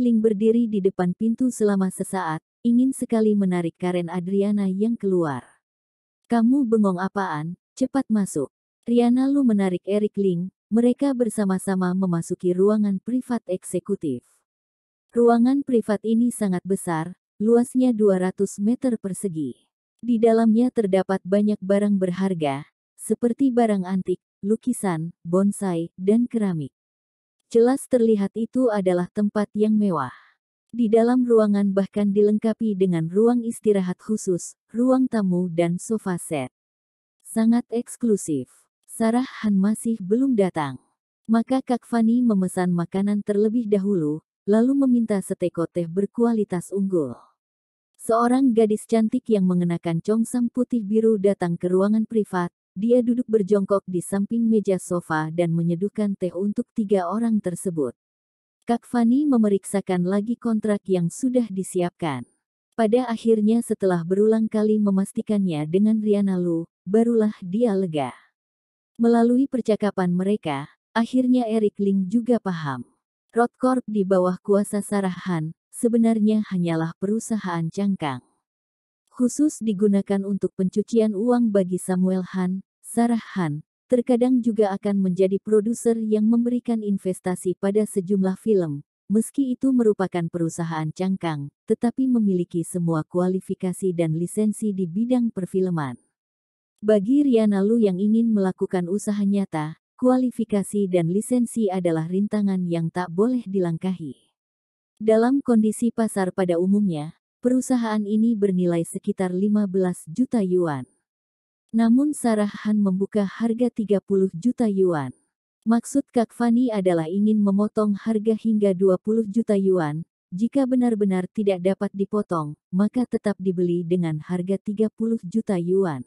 Ling berdiri di depan pintu selama sesaat, ingin sekali menarik Karen Adriana yang keluar. "Kamu bengong apaan? Cepat masuk." Riana Lu menarik Eric Ling, mereka bersama-sama memasuki ruangan privat eksekutif. Ruangan privat ini sangat besar, luasnya 200 meter persegi. Di dalamnya terdapat banyak barang berharga, seperti barang antik, lukisan, bonsai, dan keramik. Jelas terlihat itu adalah tempat yang mewah. Di dalam ruangan bahkan dilengkapi dengan ruang istirahat khusus, ruang tamu dan sofa set. Sangat eksklusif. Sarah Han masih belum datang. Maka Kak Fanny memesan makanan terlebih dahulu, lalu meminta seteko teh berkualitas unggul. Seorang gadis cantik yang mengenakan congsam putih biru datang ke ruangan privat. Dia duduk berjongkok di samping meja sofa dan menyeduhkan teh untuk 3 orang tersebut. Kak Fanny memeriksakan lagi kontrak yang sudah disiapkan. Pada akhirnya setelah berulang kali memastikannya dengan Riana Lu, barulah dia lega. Melalui percakapan mereka, akhirnya Eric Ling juga paham. Rodcorp di bawah kuasa Sarah Han, sebenarnya hanyalah perusahaan cangkang. Khusus digunakan untuk pencucian uang bagi Samuel Han, Sarah Han, terkadang juga akan menjadi produser yang memberikan investasi pada sejumlah film, meski itu merupakan perusahaan cangkang, tetapi memiliki semua kualifikasi dan lisensi di bidang perfilman. Bagi Riana Lu yang ingin melakukan usaha nyata, kualifikasi dan lisensi adalah rintangan yang tak boleh dilangkahi. Dalam kondisi pasar pada umumnya, perusahaan ini bernilai sekitar 15 juta yuan. Namun Sarah Han membuka harga 30 juta yuan. Maksud Kak Fanny adalah ingin memotong harga hingga 20 juta yuan. Jika benar-benar tidak dapat dipotong, maka tetap dibeli dengan harga 30 juta yuan.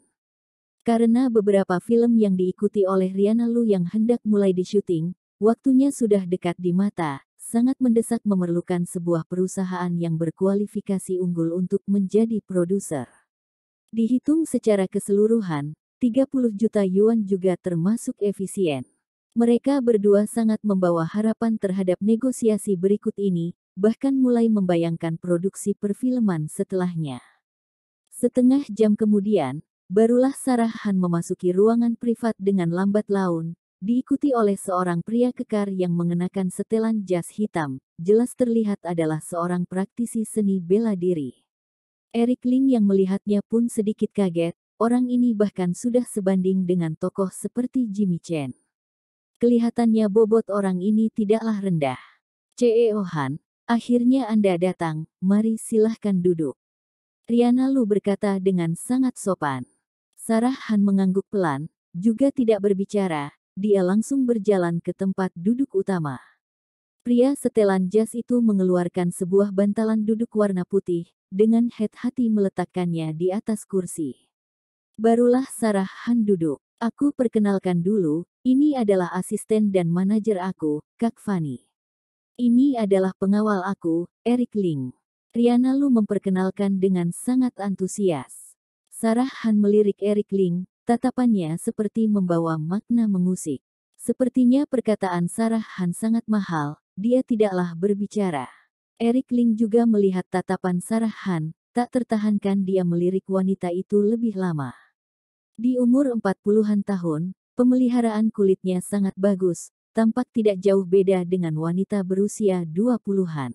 Karena beberapa film yang diikuti oleh Riana Lu yang hendak mulai disyuting, waktunya sudah dekat di mata. Sangat mendesak memerlukan sebuah perusahaan yang berkualifikasi unggul untuk menjadi produser. Dihitung secara keseluruhan, 30 juta yuan juga termasuk efisien. Mereka berdua sangat membawa harapan terhadap negosiasi berikut ini, bahkan mulai membayangkan produksi perfilman setelahnya. Setengah jam kemudian, barulah Sarah Han memasuki ruangan privat dengan lambat laun, diikuti oleh seorang pria kekar yang mengenakan setelan jas hitam, jelas terlihat adalah seorang praktisi seni bela diri. Eric Ling yang melihatnya pun sedikit kaget, orang ini bahkan sudah sebanding dengan tokoh seperti Jimmy Chan. Kelihatannya bobot orang ini tidaklah rendah. "CEO Han, akhirnya Anda datang, mari silahkan duduk." Riana Lu berkata dengan sangat sopan. Sarah Han mengangguk pelan, juga tidak berbicara. Dia langsung berjalan ke tempat duduk utama. Pria setelan jas itu mengeluarkan sebuah bantalan duduk warna putih, dengan hati-hati meletakkannya di atas kursi. Barulah Sarah Han duduk. "Aku perkenalkan dulu, ini adalah asisten dan manajer aku, Kak Fanny. Ini adalah pengawal aku, Eric Ling." Riana Lu memperkenalkan dengan sangat antusias. Sarah Han melirik Eric Ling. Tatapannya seperti membawa makna mengusik. Sepertinya perkataan Sarah Han sangat mahal, dia tidaklah berbicara. Eric Ling juga melihat tatapan Sarah Han, tak tertahankan dia melirik wanita itu lebih lama. Di umur 40-an tahun, pemeliharaan kulitnya sangat bagus, tampak tidak jauh beda dengan wanita berusia 20-an.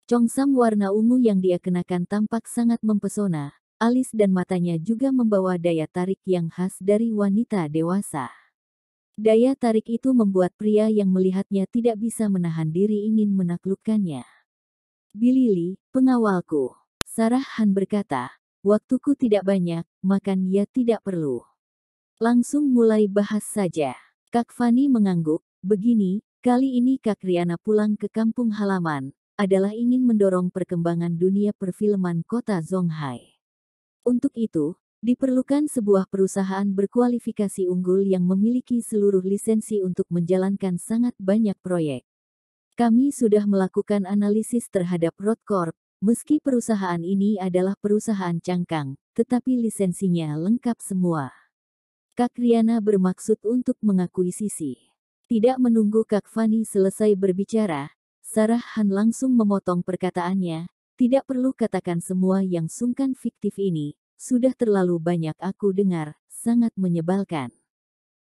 Congsam warna ungu yang dia kenakan tampak sangat mempesona. Alis dan matanya juga membawa daya tarik yang khas dari wanita dewasa. Daya tarik itu membuat pria yang melihatnya tidak bisa menahan diri ingin menaklukkannya. "Billy Lee, pengawalku," Sarah Han berkata, "waktuku tidak banyak, makan ya tidak perlu. Langsung mulai bahas saja." Kak Fanny mengangguk, "Begini, kali ini Kak Riana pulang ke kampung halaman, adalah ingin mendorong perkembangan dunia perfilman kota Zonghai. Untuk itu, diperlukan sebuah perusahaan berkualifikasi unggul yang memiliki seluruh lisensi untuk menjalankan sangat banyak proyek. Kami sudah melakukan analisis terhadap Rodcorp, meski perusahaan ini adalah perusahaan cangkang, tetapi lisensinya lengkap semua." Kak Riana bermaksud untuk mengakuisisi. Tidak menunggu Kak Fanny selesai berbicara, Sarah Han langsung memotong perkataannya, tidak perlu katakan semua yang sungkan fiktif ini, sudah terlalu banyak aku dengar, sangat menyebalkan.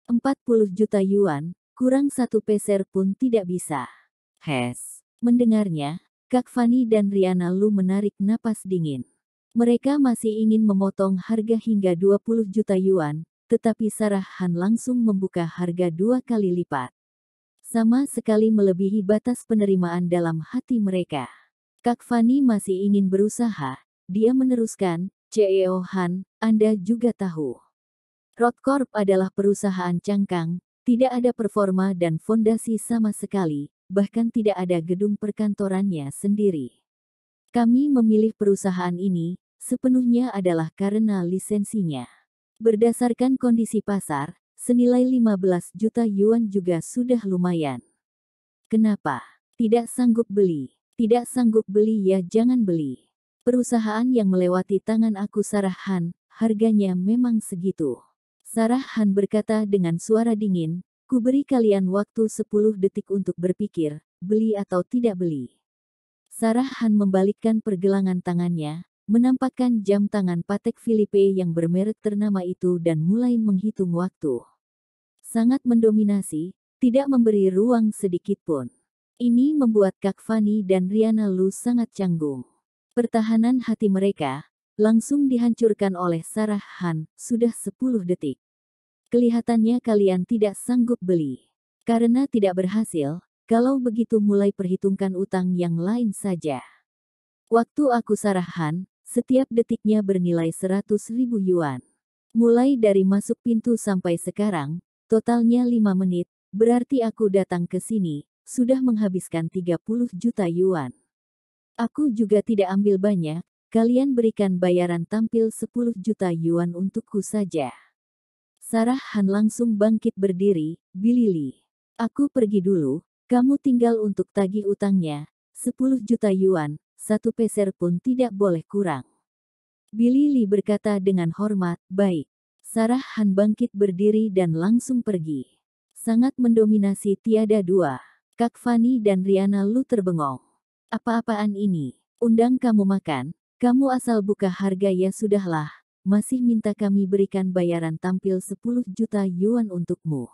40 juta yuan, kurang satu peser pun tidak bisa. Mendengarnya, Kak Fani dan Riana Lu menarik napas dingin. Mereka masih ingin memotong harga hingga 20 juta yuan, tetapi Sarah Han langsung membuka harga 2 kali lipat. Sama sekali melebihi batas penerimaan dalam hati mereka. Kak Fani masih ingin berusaha, dia meneruskan, CEO Han, Anda juga tahu. Rodcorp adalah perusahaan cangkang, tidak ada performa dan fondasi sama sekali, bahkan tidak ada gedung perkantorannya sendiri. Kami memilih perusahaan ini, sepenuhnya adalah karena lisensinya. Berdasarkan kondisi pasar, senilai 15 juta yuan juga sudah lumayan. Kenapa? Tidak sanggup beli. Tidak sanggup beli ya jangan beli. Perusahaan yang melewati tangan aku Sarah Han, harganya memang segitu. Sarah Han berkata dengan suara dingin, ku beri kalian waktu 10 detik untuk berpikir, beli atau tidak beli. Sarah Han membalikkan pergelangan tangannya, menampakkan jam tangan Patek Philippe yang bermerek ternama itu dan mulai menghitung waktu. Sangat mendominasi, tidak memberi ruang sedikit pun. Ini membuat Kak Fani dan Riana Lu sangat canggung. Pertahanan hati mereka langsung dihancurkan oleh Sarah Han, sudah 10 detik. Kelihatannya kalian tidak sanggup beli. Karena tidak berhasil, kalau begitu mulai perhitungkan utang yang lain saja. Waktu aku Sarah Han, setiap detiknya bernilai 100.000 yuan. Mulai dari masuk pintu sampai sekarang, totalnya 5 menit, berarti aku datang ke sini, sudah menghabiskan 30 juta yuan. Aku juga tidak ambil banyak, kalian berikan bayaran tampil 10 juta yuan untukku saja. Sarah Han langsung bangkit berdiri, Billy Lee. Aku pergi dulu, kamu tinggal untuk tagih utangnya, 10 juta yuan, 1 peser pun tidak boleh kurang. Billy Lee berkata dengan hormat, baik. Sarah Han bangkit berdiri dan langsung pergi. Sangat mendominasi tiada dua. Kak Fani dan Riana Lu terbengong. Apa-apaan ini? Undang kamu makan, kamu asal buka harga ya sudahlah, masih minta kami berikan bayaran tampil 10 juta yuan untukmu.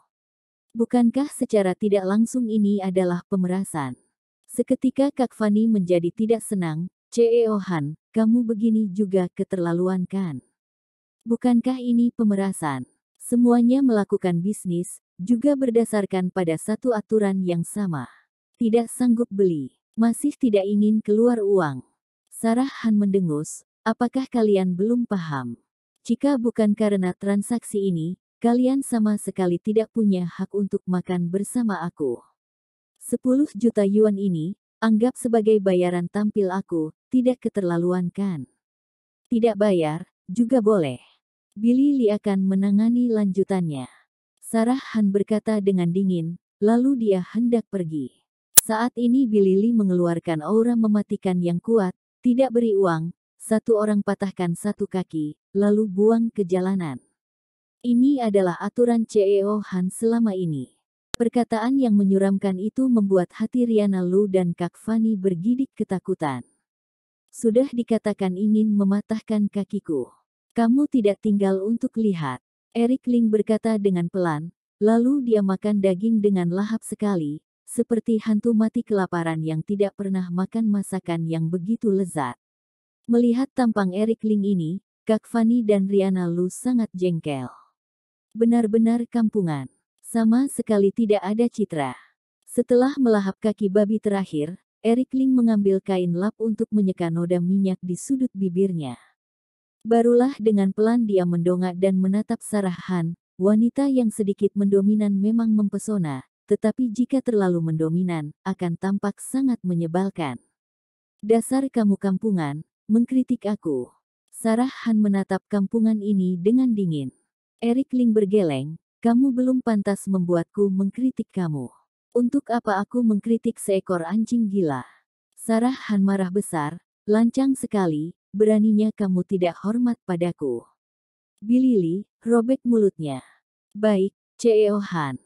Bukankah secara tidak langsung ini adalah pemerasan? Seketika Kak Fani menjadi tidak senang, CEO Han, kamu begini juga keterlaluan kan? Bukankah ini pemerasan? Semuanya melakukan bisnis, juga berdasarkan pada satu aturan yang sama. Tidak sanggup beli, masih tidak ingin keluar uang. Sarah Han mendengus, apakah kalian belum paham? Jika bukan karena transaksi ini, kalian sama sekali tidak punya hak untuk makan bersama aku. 10 juta yuan ini, anggap sebagai bayaran tampil aku, tidak keterlaluan kan? Tidak bayar, juga boleh. Billy Lee akan menangani lanjutannya. Sarah Han berkata dengan dingin, lalu dia hendak pergi. Saat ini Billy Lee mengeluarkan aura mematikan yang kuat, tidak beri uang, satu orang patahkan satu kaki, lalu buang ke jalanan. Ini adalah aturan CEO Han selama ini. Perkataan yang menyuramkan itu membuat hati Riana Lu dan Kak Fani bergidik ketakutan. Sudah dikatakan ingin mematahkan kakiku. Kamu tidak tinggal untuk lihat. Eric Ling berkata dengan pelan, lalu dia makan daging dengan lahap sekali, seperti hantu mati kelaparan yang tidak pernah makan masakan yang begitu lezat. Melihat tampang Eric Ling ini, Kak Fani dan Riana Lu sangat jengkel. Benar-benar kampungan. Sama sekali tidak ada citra. Setelah melahap kaki babi terakhir, Eric Ling mengambil kain lap untuk menyeka noda minyak di sudut bibirnya. Barulah dengan pelan dia mendongak dan menatap Sarah Han, wanita yang sedikit mendominan memang mempesona, tetapi jika terlalu mendominan, akan tampak sangat menyebalkan. Dasar kamu kampungan, mengkritik aku. Sarah Han menatap kampungan ini dengan dingin. Eric Ling bergeleng, kamu belum pantas membuatku mengkritik kamu. Untuk apa aku mengkritik seekor anjing gila? Sarah Han marah besar, lancang sekali, beraninya kamu tidak hormat padaku. Billy Lee, robek mulutnya. Baik, CEO Han.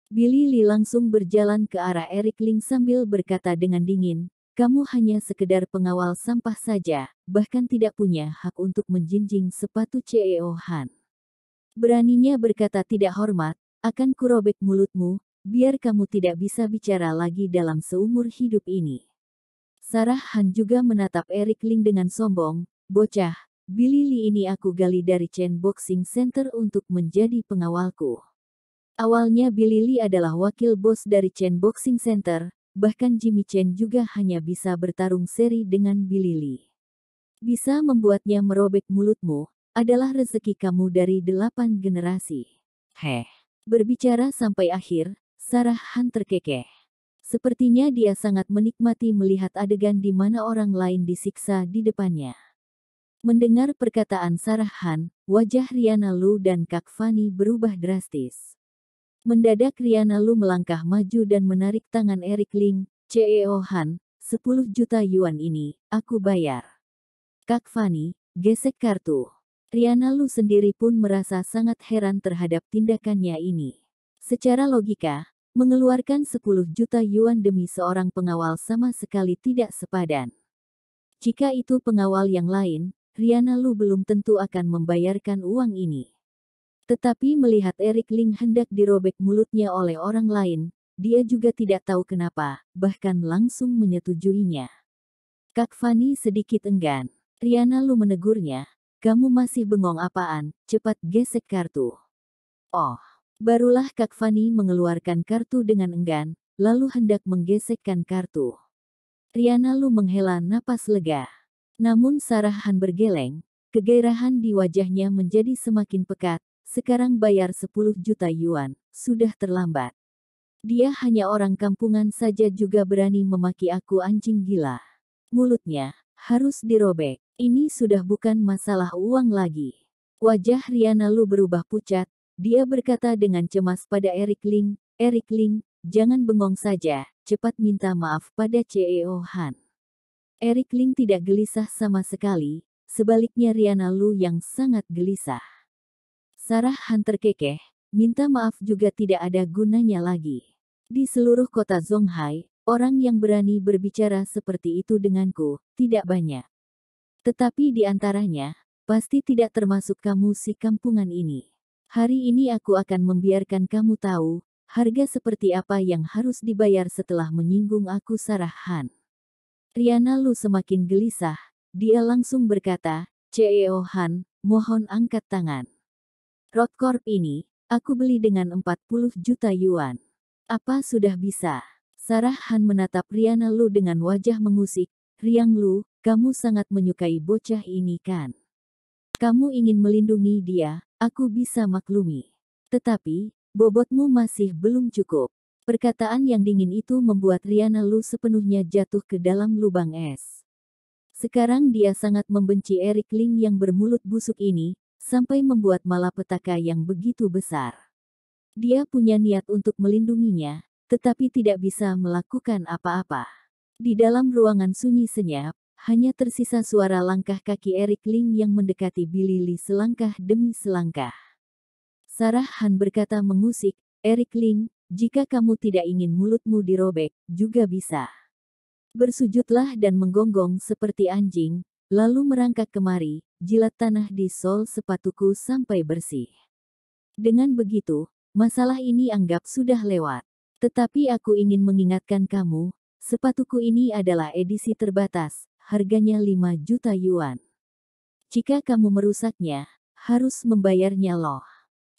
Billy Lee langsung berjalan ke arah Eric Ling sambil berkata dengan dingin, kamu hanya sekedar pengawal sampah saja, bahkan tidak punya hak untuk menjinjing sepatu CEO Han. Beraninya berkata tidak hormat, akan kurobek mulutmu, biar kamu tidak bisa bicara lagi dalam seumur hidup ini. Sarah Han juga menatap Eric Ling dengan sombong, bocah, Billy Lee ini aku gali dari Chen Boxing Center untuk menjadi pengawalku. Awalnya Billy Lee adalah wakil bos dari Chen Boxing Center, bahkan Jimmy Chen juga hanya bisa bertarung seri dengan Billy Lee. Bisa membuatnya merobek mulutmu, adalah rezeki kamu dari 8 generasi. Heh. Berbicara sampai akhir, Sarah Han terkekeh. Sepertinya dia sangat menikmati melihat adegan di mana orang lain disiksa di depannya. Mendengar perkataan Sarah Han, wajah Riana Lu dan Kak Fanny berubah drastis. Mendadak Riana Lu melangkah maju dan menarik tangan Eric Ling, CEO Han, 10 juta yuan ini, aku bayar. Kak Fanny, gesek kartu. Riana Lu sendiri pun merasa sangat heran terhadap tindakannya ini. Secara logika, mengeluarkan 10 juta yuan demi seorang pengawal sama sekali tidak sepadan. Jika itu pengawal yang lain, Riana Lu belum tentu akan membayarkan uang ini. Tetapi melihat Eric Ling hendak dirobek mulutnya oleh orang lain, dia juga tidak tahu kenapa, bahkan langsung menyetujuinya. Kak Fanny sedikit enggan. Riana Lu menegurnya, kamu masih bengong apaan, cepat gesek kartu. Oh, barulah Kak Fanny mengeluarkan kartu dengan enggan, lalu hendak menggesekkan kartu. Riana Lu menghela napas lega. Namun Sarah Han bergeleng, kegairahan di wajahnya menjadi semakin pekat, sekarang bayar 10 juta yuan, sudah terlambat. Dia hanya orang kampungan saja juga berani memaki aku anjing gila. Mulutnya harus dirobek. Ini sudah bukan masalah uang lagi. Wajah Riana Lu berubah pucat. Dia berkata dengan cemas pada Eric Ling, Eric Ling, jangan bengong saja, cepat minta maaf pada CEO Han. Eric Ling tidak gelisah sama sekali, sebaliknya Riana Lu yang sangat gelisah. Sarah Han terkekeh, minta maaf juga tidak ada gunanya lagi. Di seluruh kota Zonghai, orang yang berani berbicara seperti itu denganku, tidak banyak. Tetapi di antaranya, pasti tidak termasuk kamu si kampungan ini. Hari ini aku akan membiarkan kamu tahu, harga seperti apa yang harus dibayar setelah menyinggung aku Sarah Han. Riana Lu semakin gelisah, dia langsung berkata, CEO Han, mohon angkat tangan. Rodcorp ini, aku beli dengan 40 juta yuan. Apa sudah bisa? Sarah Han menatap Riana Lu dengan wajah mengusik, Riang Lu, kamu sangat menyukai bocah ini kan? Kamu ingin melindungi dia, aku bisa maklumi. Tetapi, bobotmu masih belum cukup. Perkataan yang dingin itu membuat Riana Lu sepenuhnya jatuh ke dalam lubang es. Sekarang dia sangat membenci Eric Ling yang bermulut busuk ini, sampai membuat malapetaka yang begitu besar. Dia punya niat untuk melindunginya, tetapi tidak bisa melakukan apa-apa. Di dalam ruangan sunyi senyap, hanya tersisa suara langkah kaki Eric Ling yang mendekati Billy Lee selangkah demi selangkah. Sarah Han berkata mengusik, Eric Ling, jika kamu tidak ingin mulutmu dirobek, juga bisa. Bersujudlah dan menggonggong seperti anjing, lalu merangkak kemari, jilat tanah di sol sepatuku sampai bersih. Dengan begitu, masalah ini anggap sudah lewat. Tetapi aku ingin mengingatkan kamu, sepatuku ini adalah edisi terbatas, harganya 5 juta yuan. Jika kamu merusaknya, harus membayarnya loh.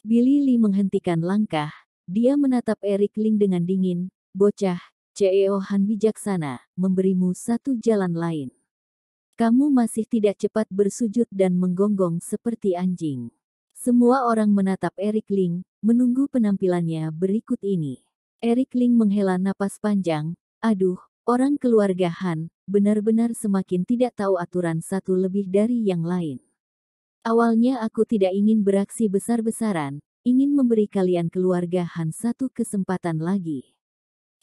Billy Lee menghentikan langkah, dia menatap Eric Ling dengan dingin, bocah, CEO Han bijaksana, memberimu satu jalan lain. Kamu masih tidak cepat bersujud dan menggonggong seperti anjing. Semua orang menatap Eric Ling, menunggu penampilannya berikut ini. Eric Ling menghela napas panjang, aduh, orang keluarga Han, benar-benar semakin tidak tahu aturan satu lebih dari yang lain. Awalnya aku tidak ingin beraksi besar-besaran, ingin memberi kalian keluarga Han satu kesempatan lagi.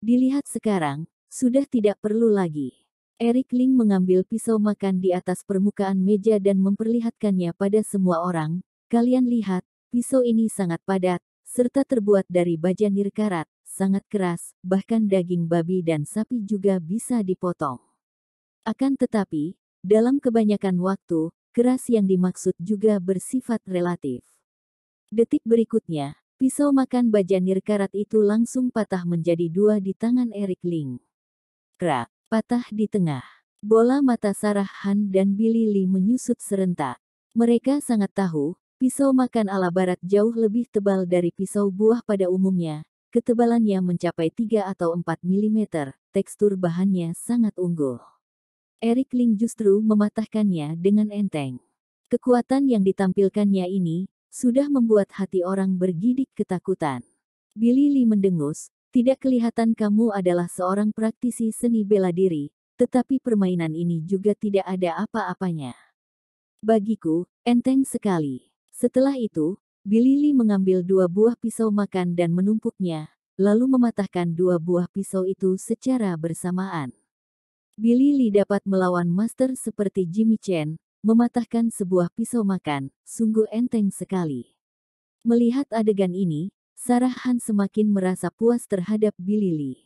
Dilihat sekarang, sudah tidak perlu lagi. Eric Ling mengambil pisau makan di atas permukaan meja dan memperlihatkannya pada semua orang. Kalian lihat, pisau ini sangat padat, serta terbuat dari baja nirkarat, sangat keras, bahkan daging babi dan sapi juga bisa dipotong. Akan tetapi, dalam kebanyakan waktu, keras yang dimaksud juga bersifat relatif. Detik berikutnya, pisau makan baja nirkarat itu langsung patah menjadi dua di tangan Eric Ling. Krak, patah di tengah. Bola mata Sarah Han dan Billy Lee menyusut serentak. Mereka sangat tahu, pisau makan ala barat jauh lebih tebal dari pisau buah pada umumnya. Ketebalannya mencapai 3 atau 4 mm, tekstur bahannya sangat unggul. Eric Ling justru mematahkannya dengan enteng. Kekuatan yang ditampilkannya ini, sudah membuat hati orang bergidik ketakutan. Billy Lee mendengus, tidak kelihatan kamu adalah seorang praktisi seni bela diri, tetapi permainan ini juga tidak ada apa-apanya. Bagiku, enteng sekali. Setelah itu, Billy Lee mengambil 2 buah pisau makan dan menumpuknya, lalu mematahkan 2 buah pisau itu secara bersamaan. Billy Lee dapat melawan master seperti Jimmy Chen, mematahkan sebuah pisau makan, sungguh enteng sekali. Melihat adegan ini, Sarah Han semakin merasa puas terhadap Billy Lee.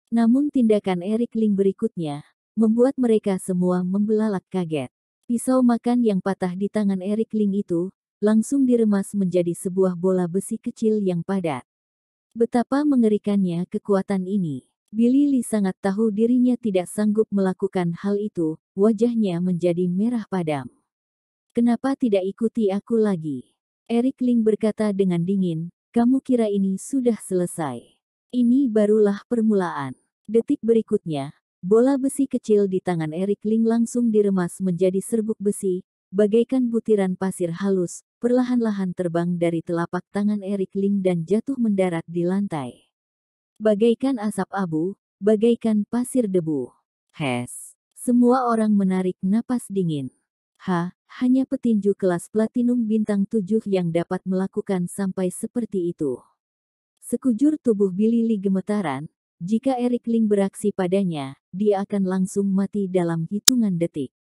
Namun tindakan Eric Ling berikutnya, membuat mereka semua membelalak kaget. Pisau makan yang patah di tangan Eric Ling itu, langsung diremas menjadi sebuah bola besi kecil yang padat. Betapa mengerikannya kekuatan ini. Billy Lee sangat tahu dirinya tidak sanggup melakukan hal itu, wajahnya menjadi merah padam. Kenapa tidak ikuti aku lagi? Eric Ling berkata dengan dingin, kamu kira ini sudah selesai? Ini barulah permulaan. Detik berikutnya, bola besi kecil di tangan Eric Ling langsung diremas menjadi serbuk besi, bagaikan butiran pasir halus, perlahan-lahan terbang dari telapak tangan Eric Ling dan jatuh mendarat di lantai. Bagaikan asap abu, bagaikan pasir debu. Hes. Semua orang menarik napas dingin. Hanya petinju kelas platinum bintang 7 yang dapat melakukan sampai seperti itu. Sekujur tubuh Billy Lee gemetaran, jika Eric Ling beraksi padanya, dia akan langsung mati dalam hitungan detik.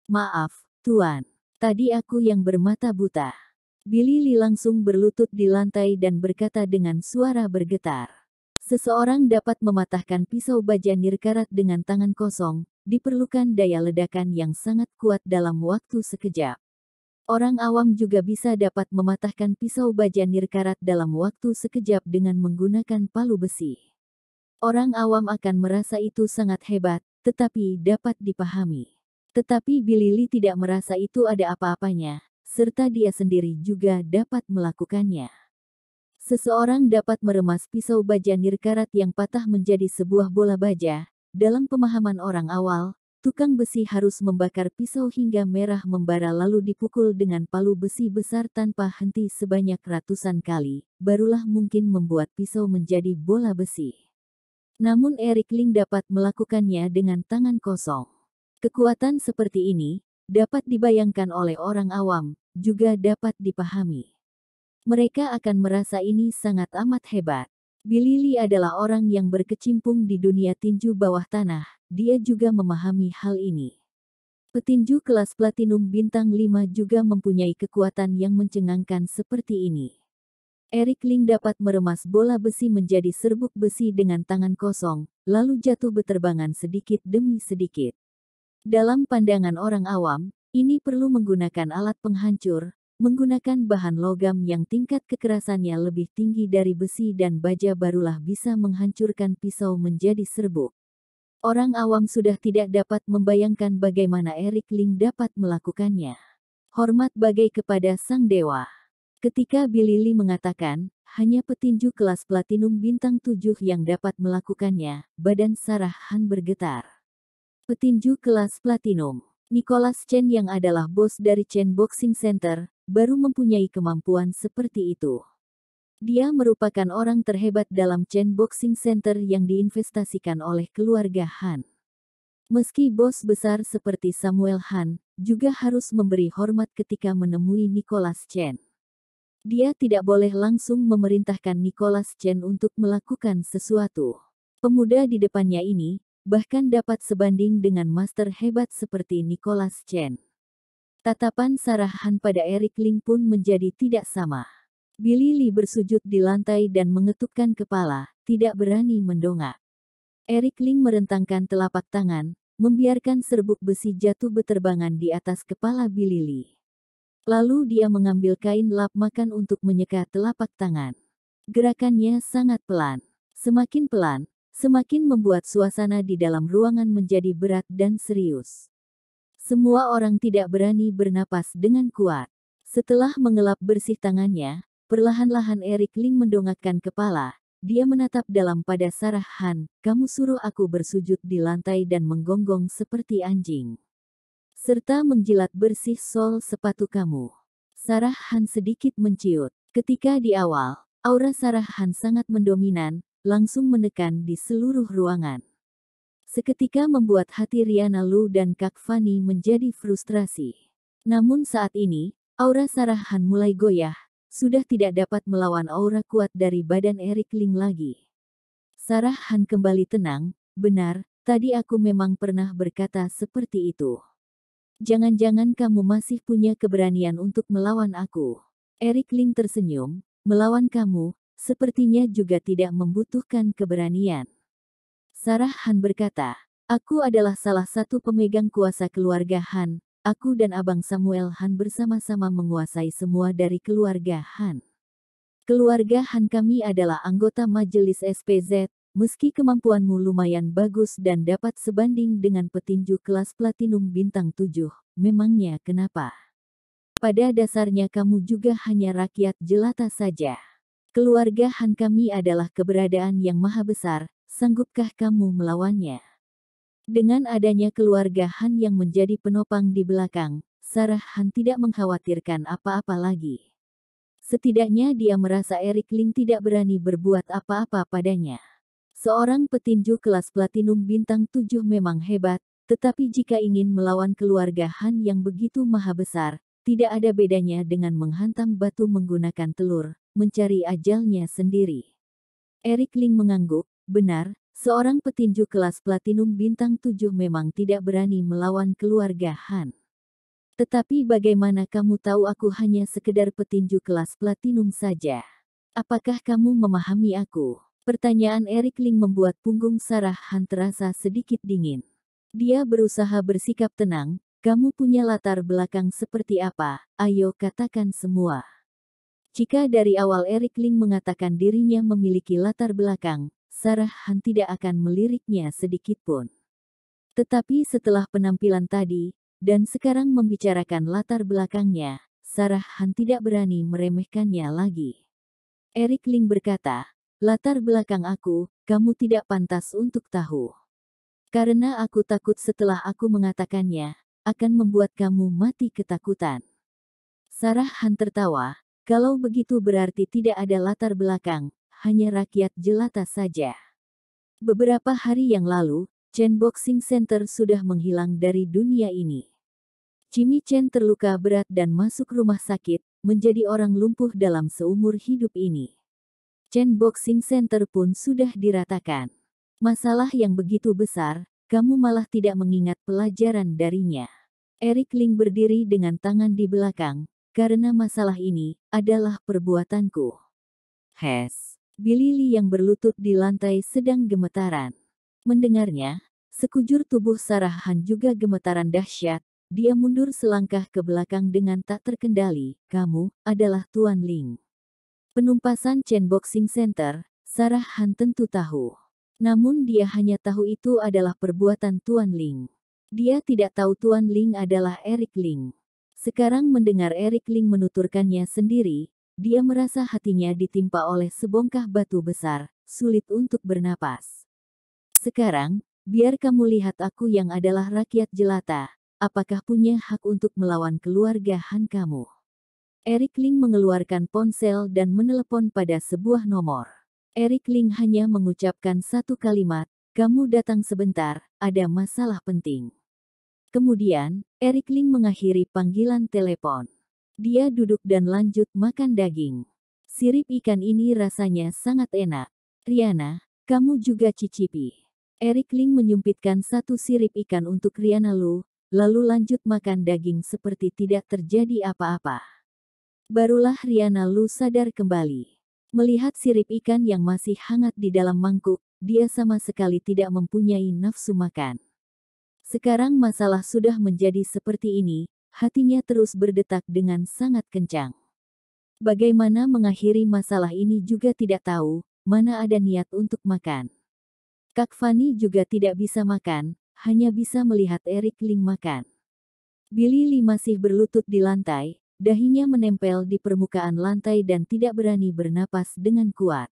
Maaf, Tuan. Tadi aku yang bermata buta. Billy Lee langsung berlutut di lantai dan berkata dengan suara bergetar. Seseorang dapat mematahkan pisau baja nirkarat dengan tangan kosong, diperlukan daya ledakan yang sangat kuat dalam waktu sekejap. Orang awam juga bisa dapat mematahkan pisau baja nirkarat dalam waktu sekejap dengan menggunakan palu besi. Orang awam akan merasa itu sangat hebat, tetapi dapat dipahami. Tetapi Billy Lee tidak merasa itu ada apa-apanya, serta dia sendiri juga dapat melakukannya. Seseorang dapat meremas pisau baja nirkarat yang patah menjadi sebuah bola baja. Dalam pemahaman orang awal, tukang besi harus membakar pisau hingga merah membara lalu dipukul dengan palu besi besar tanpa henti sebanyak ratusan kali, barulah mungkin membuat pisau menjadi bola besi. Namun Eric Ling dapat melakukannya dengan tangan kosong. Kekuatan seperti ini, dapat dibayangkan oleh orang awam, juga dapat dipahami. Mereka akan merasa ini sangat amat hebat. Billy Lee adalah orang yang berkecimpung di dunia tinju bawah tanah, dia juga memahami hal ini. Petinju kelas platinum bintang 5 juga mempunyai kekuatan yang mencengangkan seperti ini. Eric Ling dapat meremas bola besi menjadi serbuk besi dengan tangan kosong, lalu jatuh beterbangan sedikit demi sedikit. Dalam pandangan orang awam, ini perlu menggunakan alat penghancur, menggunakan bahan logam yang tingkat kekerasannya lebih tinggi dari besi dan baja barulah bisa menghancurkan pisau menjadi serbuk. Orang awam sudah tidak dapat membayangkan bagaimana Eric Ling dapat melakukannya. Hormat bagai kepada sang dewa. Ketika Billy Lee mengatakan, hanya petinju kelas platinum bintang 7 yang dapat melakukannya, badan Sarah Han bergetar. Petinju kelas platinum. Nicholas Chen yang adalah bos dari Chen Boxing Center, baru mempunyai kemampuan seperti itu. Dia merupakan orang terhebat dalam Chen Boxing Center yang diinvestasikan oleh keluarga Han. Meski bos besar seperti Samuel Han, juga harus memberi hormat ketika menemui Nicholas Chen. Dia tidak boleh langsung memerintahkan Nicholas Chen untuk melakukan sesuatu. Pemuda di depannya ini, bahkan dapat sebanding dengan master hebat seperti Nicholas Chen. Tatapan Sarah Han pada Eric Ling pun menjadi tidak sama. Billy Lee bersujud di lantai dan mengetukkan kepala, tidak berani mendongak. Eric Ling merentangkan telapak tangan, membiarkan serbuk besi jatuh beterbangan di atas kepala Billy Lee. Lalu dia mengambil kain lap makan untuk menyeka telapak tangan. Gerakannya sangat pelan. Semakin pelan, semakin membuat suasana di dalam ruangan menjadi berat dan serius. Semua orang tidak berani bernapas dengan kuat. Setelah mengelap bersih tangannya, perlahan-lahan Eric Ling mendongakkan kepala. Dia menatap dalam pada Sarah Han, kamu suruh aku bersujud di lantai dan menggonggong seperti anjing. Serta menjilat bersih sol sepatu kamu. Sarah Han sedikit menciut. Ketika di awal, aura Sarah Han sangat mendominan, langsung menekan di seluruh ruangan. Seketika membuat hati Riana Lu dan Kak Fanny menjadi frustrasi. Namun saat ini, aura Sarah Han mulai goyah, sudah tidak dapat melawan aura kuat dari badan Eric Ling lagi. Sarah Han kembali tenang, benar, tadi aku memang pernah berkata seperti itu. Jangan-jangan kamu masih punya keberanian untuk melawan aku. Eric Ling tersenyum, melawan kamu, sepertinya juga tidak membutuhkan keberanian. Sarah Han berkata, aku adalah salah satu pemegang kuasa keluarga Han. Aku dan Abang Samuel Han bersama-sama menguasai semua dari keluarga Han. Keluarga Han kami adalah anggota majelis SPZ, meski kemampuanmu lumayan bagus dan dapat sebanding dengan petinju kelas platinum bintang 7, memangnya kenapa? Pada dasarnya kamu juga hanya rakyat jelata saja. Keluarga Han kami adalah keberadaan yang maha besar, sanggupkah kamu melawannya? Dengan adanya keluarga Han yang menjadi penopang di belakang, Sarah Han tidak mengkhawatirkan apa-apa lagi. Setidaknya dia merasa Eric Ling tidak berani berbuat apa-apa padanya. Seorang petinju kelas platinum bintang 7 memang hebat, tetapi jika ingin melawan keluarga Han yang begitu maha besar, tidak ada bedanya dengan menghantam batu menggunakan telur, mencari ajalnya sendiri. Eric Ling mengangguk, benar, seorang petinju kelas platinum bintang 7 memang tidak berani melawan keluarga Han. Tetapi bagaimana kamu tahu aku hanya sekedar petinju kelas platinum saja? Apakah kamu memahami aku? Pertanyaan Eric Ling membuat punggung Sarah Han terasa sedikit dingin. Dia berusaha bersikap tenang, kamu punya latar belakang seperti apa? Ayo katakan semua. Jika dari awal Eric Ling mengatakan dirinya memiliki latar belakang, Sarah Han tidak akan meliriknya sedikitpun. Tetapi setelah penampilan tadi, dan sekarang membicarakan latar belakangnya, Sarah Han tidak berani meremehkannya lagi. Eric Ling berkata, latar belakang aku, kamu tidak pantas untuk tahu. Karena aku takut setelah aku mengatakannya, akan membuat kamu mati ketakutan. Sarah Han tertawa, kalau begitu berarti tidak ada latar belakang, hanya rakyat jelata saja. Beberapa hari yang lalu, Chen Boxing Center sudah menghilang dari dunia ini. Jimmy Chen terluka berat dan masuk rumah sakit, menjadi orang lumpuh dalam seumur hidup ini. Chen Boxing Center pun sudah diratakan. Masalah yang begitu besar, kamu malah tidak mengingat pelajaran darinya. Eric Ling berdiri dengan tangan di belakang, karena masalah ini adalah perbuatanku. Hes. Billy Lee yang berlutut di lantai sedang gemetaran. Mendengarnya, sekujur tubuh Sarah Han juga gemetaran dahsyat. Dia mundur selangkah ke belakang dengan tak terkendali. Kamu adalah Tuan Ling. Penumpasan Chen Boxing Center, Sarah Han tentu tahu. Namun dia hanya tahu itu adalah perbuatan Tuan Ling. Dia tidak tahu Tuan Ling adalah Eric Ling. Sekarang mendengar Eric Ling menuturkannya sendiri, dia merasa hatinya ditimpa oleh sebongkah batu besar, sulit untuk bernapas. Sekarang, biar kamu lihat aku yang adalah rakyat jelata, apakah punya hak untuk melawan keluarga Han kamu? Eric Ling mengeluarkan ponsel dan menelepon pada sebuah nomor. Eric Ling hanya mengucapkan satu kalimat, kamu datang sebentar, ada masalah penting. Kemudian, Eric Ling mengakhiri panggilan telepon. Dia duduk dan lanjut makan daging. Sirip ikan ini rasanya sangat enak. Riana, kamu juga cicipi. Eric Ling menyumpitkan satu sirip ikan untuk Riana Lu, lalu lanjut makan daging seperti tidak terjadi apa-apa. Barulah Riana Lu sadar kembali. Melihat sirip ikan yang masih hangat di dalam mangkuk, dia sama sekali tidak mempunyai nafsu makan. Sekarang masalah sudah menjadi seperti ini, hatinya terus berdetak dengan sangat kencang. Bagaimana mengakhiri masalah ini juga tidak tahu, mana ada niat untuk makan. Kak Fanny juga tidak bisa makan, hanya bisa melihat Eric Ling makan. Billy Lee masih berlutut di lantai, dahinya menempel di permukaan lantai dan tidak berani bernapas dengan kuat.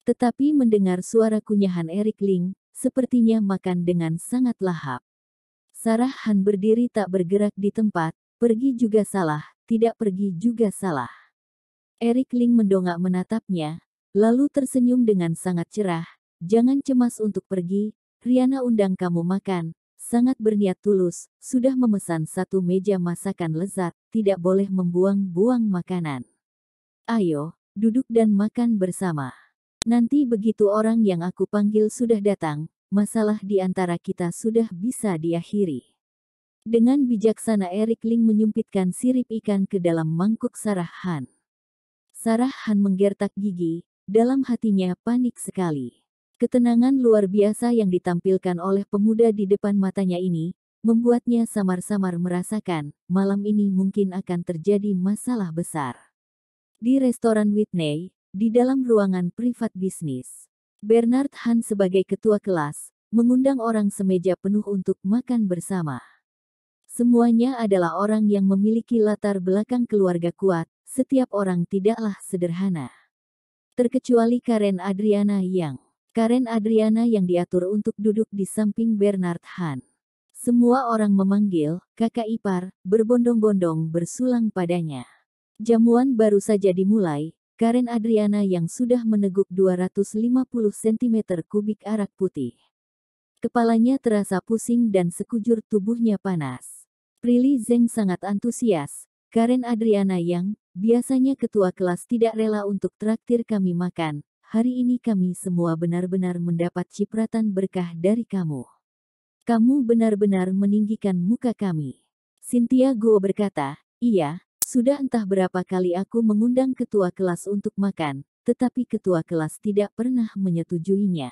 Tetapi mendengar suara kunyahan Eric Ling, sepertinya makan dengan sangat lahap. Sarah Han berdiri tak bergerak di tempat, pergi juga salah, tidak pergi juga salah. Eric Ling mendongak menatapnya, lalu tersenyum dengan sangat cerah. Jangan cemas untuk pergi, Riana undang kamu makan, sangat berniat tulus, sudah memesan satu meja masakan lezat, tidak boleh membuang-buang makanan. Ayo, duduk dan makan bersama. Nanti begitu orang yang aku panggil sudah datang, masalah di antara kita sudah bisa diakhiri. Dengan bijaksana Eric Ling menyumpitkan sirip ikan ke dalam mangkuk Sarah Han. Sarah Han menggertak gigi, dalam hatinya panik sekali. Ketenangan luar biasa yang ditampilkan oleh pemuda di depan matanya ini, membuatnya samar-samar merasakan, malam ini mungkin akan terjadi masalah besar. Di restoran Whitney, di dalam ruangan privat bisnis, Bernard Han sebagai ketua kelas, mengundang orang semeja penuh untuk makan bersama. Semuanya adalah orang yang memiliki latar belakang keluarga kuat, setiap orang tidaklah sederhana. Terkecuali Karen Adriana yang diatur untuk duduk di samping Bernard Han. Semua orang memanggil, kakak ipar, berbondong-bondong bersulang padanya. Jamuan baru saja dimulai, Karen Adriana yang sudah meneguk 250 cm kubik arak putih. Kepalanya terasa pusing dan sekujur tubuhnya panas. Prilly Zeng sangat antusias, Karen Adriana yang, biasanya ketua kelas tidak rela untuk traktir kami makan. Hari ini kami semua benar-benar mendapat cipratan berkah dari kamu. Kamu benar-benar meninggikan muka kami. Cynthia Guo berkata, iya, sudah entah berapa kali aku mengundang ketua kelas untuk makan, tetapi ketua kelas tidak pernah menyetujuinya.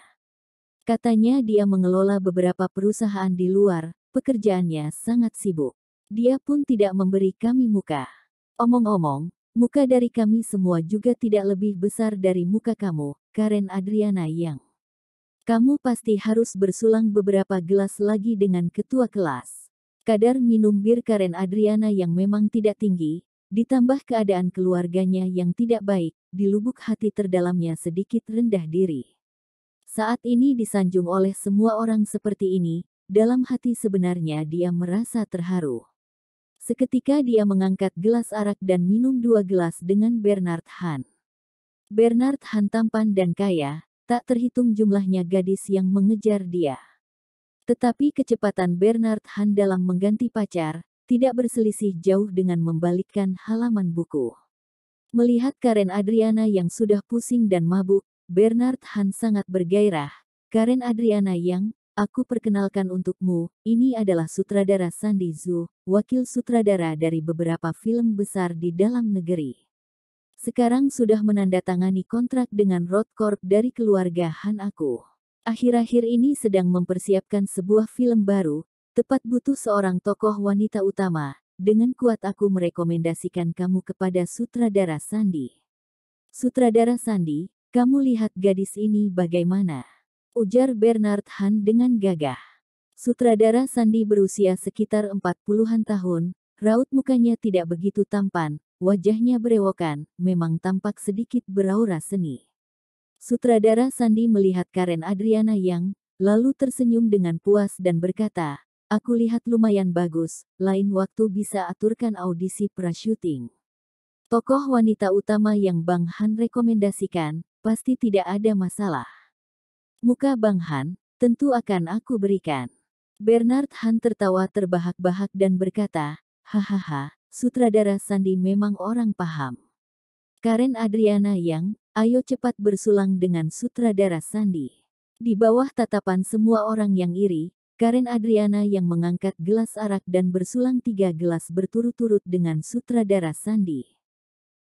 Katanya dia mengelola beberapa perusahaan di luar, pekerjaannya sangat sibuk. Dia pun tidak memberi kami muka. Omong-omong, muka dari kami semua juga tidak lebih besar dari muka kamu, Karen Adriana yang. Kamu pasti harus bersulang beberapa gelas lagi dengan ketua kelas. Kadar minum bir Karen Adriana yang memang tidak tinggi, ditambah keadaan keluarganya yang tidak baik, di lubuk hati terdalamnya sedikit rendah diri. Saat ini disanjung oleh semua orang seperti ini, dalam hati sebenarnya dia merasa terharu. Seketika dia mengangkat gelas arak dan minum 2 gelas dengan Bernard Han. Bernard Han tampan dan kaya, tak terhitung jumlahnya gadis yang mengejar dia. Tetapi kecepatan Bernard Han dalam mengganti pacar, tidak berselisih jauh dengan membalikkan halaman buku. Melihat Karen Adriana yang sudah pusing dan mabuk, Bernard Han sangat bergairah. Karen Adriana yang, aku perkenalkan untukmu, ini adalah sutradara Sandy Zhu, wakil sutradara dari beberapa film besar di dalam negeri. Sekarang sudah menandatangani kontrak dengan Road Corp dari keluarga Han aku. Akhir-akhir ini sedang mempersiapkan sebuah film baru, tepat butuh seorang tokoh wanita utama, dengan kuat aku merekomendasikan kamu kepada sutradara Sandy. Sutradara Sandy, kamu lihat gadis ini bagaimana? Ujar Bernard Han dengan gagah. Sutradara Sandy berusia sekitar 40-an tahun, raut mukanya tidak begitu tampan, wajahnya berewokan, memang tampak sedikit beraura seni. Sutradara Sandy melihat Karen Adriana yang, lalu tersenyum dengan puas dan berkata, aku lihat lumayan bagus, lain waktu bisa aturkan audisi pra-syuting. Tokoh wanita utama yang Bang Han rekomendasikan, pasti tidak ada masalah. Muka Bang Han, tentu akan aku berikan. Bernard Han tertawa terbahak-bahak dan berkata, hahaha, sutradara Sandy memang orang paham. Karen Adriana yang, ayo cepat bersulang dengan sutradara Sandy. Di bawah tatapan semua orang yang iri, Karen Adriana yang mengangkat gelas arak dan bersulang 3 gelas berturut-turut dengan sutradara Sandy.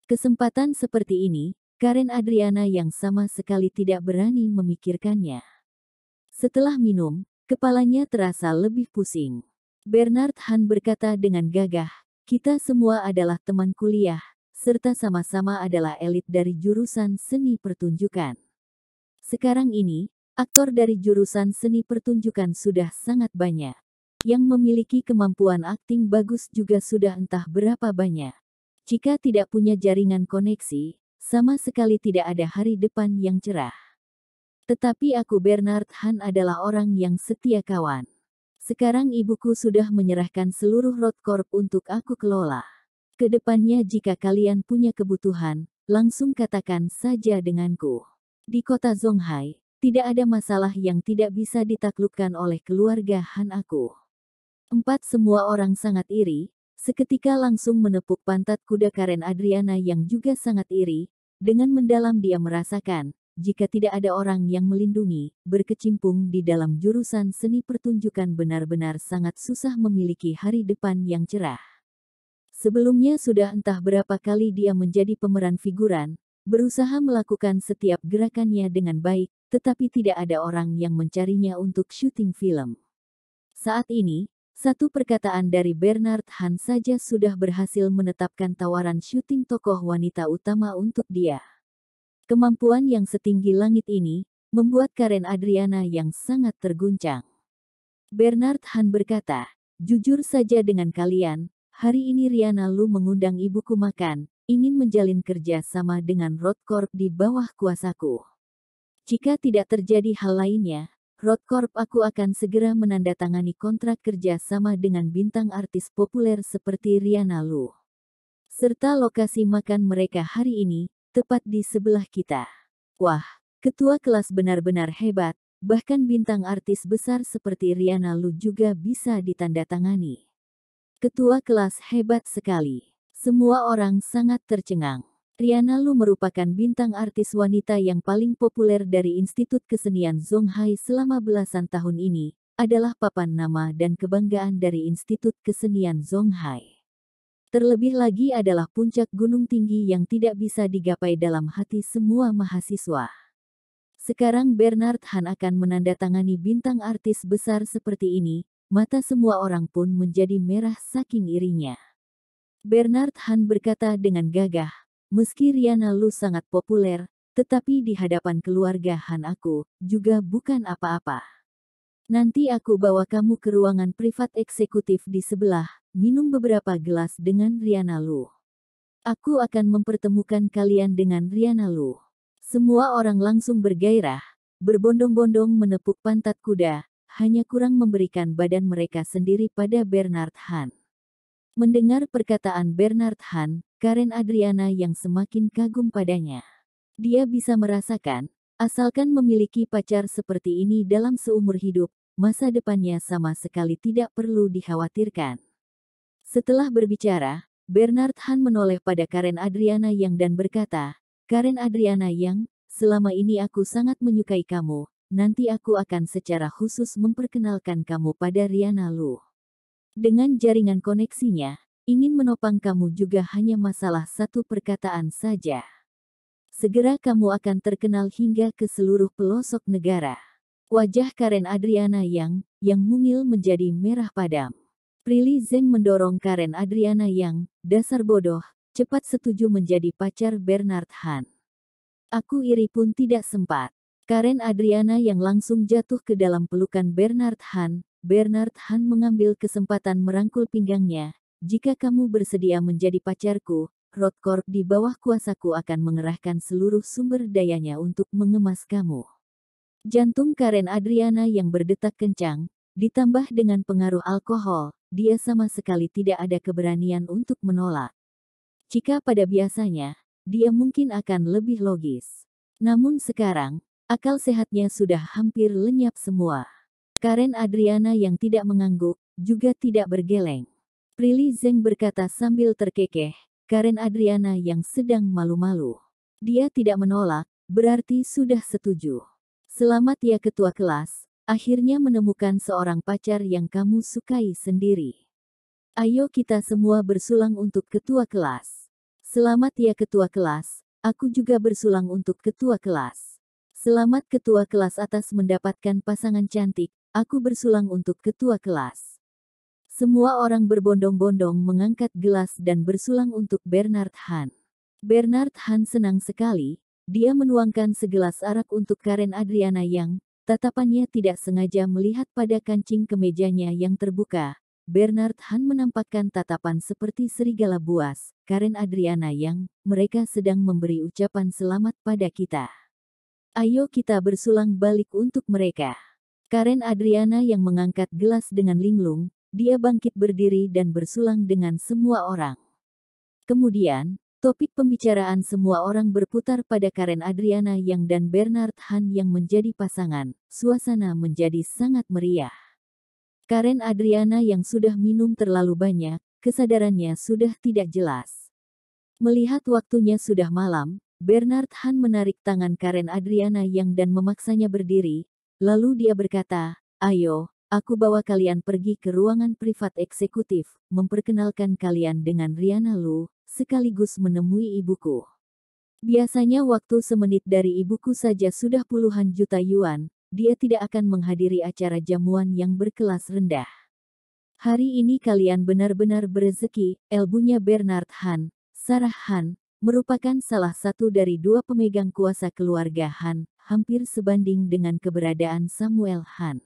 Kesempatan seperti ini, Karen Adriana yang sama sekali tidak berani memikirkannya. Setelah minum, kepalanya terasa lebih pusing. Bernard Han berkata dengan gagah, "Kita semua adalah teman kuliah, serta sama-sama adalah elit dari jurusan seni pertunjukan. Sekarang ini, aktor dari jurusan seni pertunjukan sudah sangat banyak. Yang memiliki kemampuan akting bagus juga sudah entah berapa banyak. Jika tidak punya jaringan koneksi, sama sekali tidak ada hari depan yang cerah. Tetapi aku Bernard Han adalah orang yang setia kawan. Sekarang ibuku sudah menyerahkan seluruh Rodcorp untuk aku kelola. Kedepannya jika kalian punya kebutuhan, langsung katakan saja denganku. Di kota Zonghai, tidak ada masalah yang tidak bisa ditaklukkan oleh keluarga Han aku." Semua orang sangat iri, seketika langsung menepuk pantat kuda Karen Adriana yang juga sangat iri, dengan mendalam dia merasakan, jika tidak ada orang yang melindungi, berkecimpung di dalam jurusan seni pertunjukan benar-benar sangat susah memiliki hari depan yang cerah. Sebelumnya sudah entah berapa kali dia menjadi pemeran figuran, berusaha melakukan setiap gerakannya dengan baik, tetapi tidak ada orang yang mencarinya untuk syuting film. Saat ini, satu perkataan dari Bernard Han saja sudah berhasil menetapkan tawaran syuting tokoh wanita utama untuk dia. Kemampuan yang setinggi langit ini, membuat Karen Adriana yang sangat terguncang. Bernard Han berkata, "Jujur saja dengan kalian, hari ini Riana Lu mengundang ibuku makan, ingin menjalin kerja sama dengan Rodcorp di bawah kuasaku. Jika tidak terjadi hal lainnya, Rodcorp aku akan segera menandatangani kontrak kerja sama dengan bintang artis populer seperti Riana Lu. Serta lokasi makan mereka hari ini, tepat di sebelah kita." Wah, ketua kelas benar-benar hebat, bahkan bintang artis besar seperti Riana Lu juga bisa ditandatangani. Ketua kelas hebat sekali. Semua orang sangat tercengang. Riana Lu merupakan bintang artis wanita yang paling populer dari Institut Kesenian Zonghai selama belasan tahun ini, adalah papan nama dan kebanggaan dari Institut Kesenian Zonghai. Terlebih lagi adalah puncak gunung tinggi yang tidak bisa digapai dalam hati semua mahasiswa. Sekarang Bernard Han akan menandatangani bintang artis besar seperti ini, mata semua orang pun menjadi merah saking irinya. Bernard Han berkata dengan gagah, "Meski Riana Lu sangat populer, tetapi di hadapan keluarga Han aku, juga bukan apa-apa. Nanti aku bawa kamu ke ruangan privat eksekutif di sebelah, minum beberapa gelas dengan Riana Lu. Aku akan mempertemukan kalian dengan Riana Lu." Semua orang langsung bergairah, berbondong-bondong menepuk pantat kuda, hanya kurang memberikan badan mereka sendiri pada Bernard Han. Mendengar perkataan Bernard Han, Karen Adriana yang semakin kagum padanya. Dia bisa merasakan, asalkan memiliki pacar seperti ini dalam seumur hidup, masa depannya sama sekali tidak perlu dikhawatirkan. Setelah berbicara, Bernard Han menoleh pada Karen Adriana yang dan berkata, "Karen Adriana yang, selama ini aku sangat menyukai kamu, nanti aku akan secara khusus memperkenalkan kamu pada Riana Lu. Dengan jaringan koneksinya, ingin menopang kamu juga hanya masalah satu perkataan saja. Segera kamu akan terkenal hingga ke seluruh pelosok negara." Wajah Karen Adriana yang mungil menjadi merah padam. Prilly Zeng mendorong Karen Adriana yang, "Dasar bodoh, cepat setuju menjadi pacar Bernard Han. Aku iri pun tidak sempat." Karen Adriana yang langsung jatuh ke dalam pelukan Bernard Han. Bernard Han mengambil kesempatan merangkul pinggangnya. "Jika kamu bersedia menjadi pacarku, Rodcorp di bawah kuasaku akan mengerahkan seluruh sumber dayanya untuk mengemas kamu." Jantung Karen Adriana yang berdetak kencang, ditambah dengan pengaruh alkohol, dia sama sekali tidak ada keberanian untuk menolak. Jika pada biasanya, dia mungkin akan lebih logis. Namun sekarang, akal sehatnya sudah hampir lenyap semua. Karen Adriana yang tidak mengangguk, juga tidak bergeleng. Prilly Zeng berkata sambil terkekeh, Karen Adriana yang sedang malu-malu. Dia tidak menolak, berarti sudah setuju. "Selamat ya ketua kelas, akhirnya menemukan seorang pacar yang kamu sukai sendiri. Ayo kita semua bersulang untuk ketua kelas." "Selamat ya ketua kelas, aku juga bersulang untuk ketua kelas. Selamat ketua kelas atas mendapatkan pasangan cantik, aku bersulang untuk ketua kelas. Semua orang berbondong-bondong mengangkat gelas dan bersulang untuk Bernard Han. Bernard Han senang sekali, dia menuangkan segelas arak untuk Karen Adriana yang, tatapannya tidak sengaja melihat pada kancing kemejanya yang terbuka. Bernard Han menampakkan tatapan seperti serigala buas, Karen Adriana yang, mereka sedang memberi ucapan selamat pada kita. Ayo kita bersulang balik untuk mereka. Karen Adriana yang mengangkat gelas dengan linglung, dia bangkit berdiri dan bersulang dengan semua orang. Kemudian, topik pembicaraan semua orang berputar pada Karen Adriana yang dan Bernard Han yang menjadi pasangan, suasana menjadi sangat meriah. Karen Adriana yang sudah minum terlalu banyak, kesadarannya sudah tidak jelas. Melihat waktunya sudah malam, Bernard Han menarik tangan Karen Adriana yang dan memaksanya berdiri, lalu dia berkata, "Ayo, aku bawa kalian pergi ke ruangan privat eksekutif, memperkenalkan kalian dengan Riana Lu, sekaligus menemui ibuku." Biasanya waktu semenit dari ibuku saja sudah puluhan juta yuan, dia tidak akan menghadiri acara jamuan yang berkelas rendah. Hari ini kalian benar-benar berezeki, elbunya Bernard Han, Sarah Han, merupakan salah satu dari dua pemegang kuasa keluarga Han, hampir sebanding dengan keberadaan Samuel Han.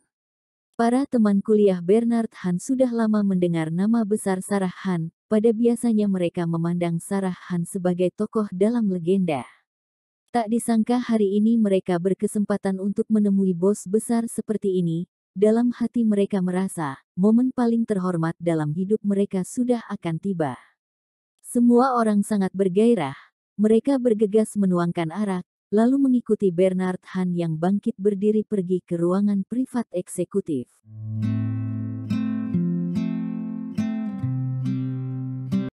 Para teman kuliah Bernard Han sudah lama mendengar nama besar Sarah Han, pada biasanya mereka memandang Sarah Han sebagai tokoh dalam legenda. Tak disangka hari ini mereka berkesempatan untuk menemui bos besar seperti ini. Dalam hati mereka merasa, momen paling terhormat dalam hidup mereka sudah akan tiba. Semua orang sangat bergairah. Mereka bergegas menuangkan arak, lalu mengikuti Bernard Han yang bangkit berdiri pergi ke ruangan privat eksekutif.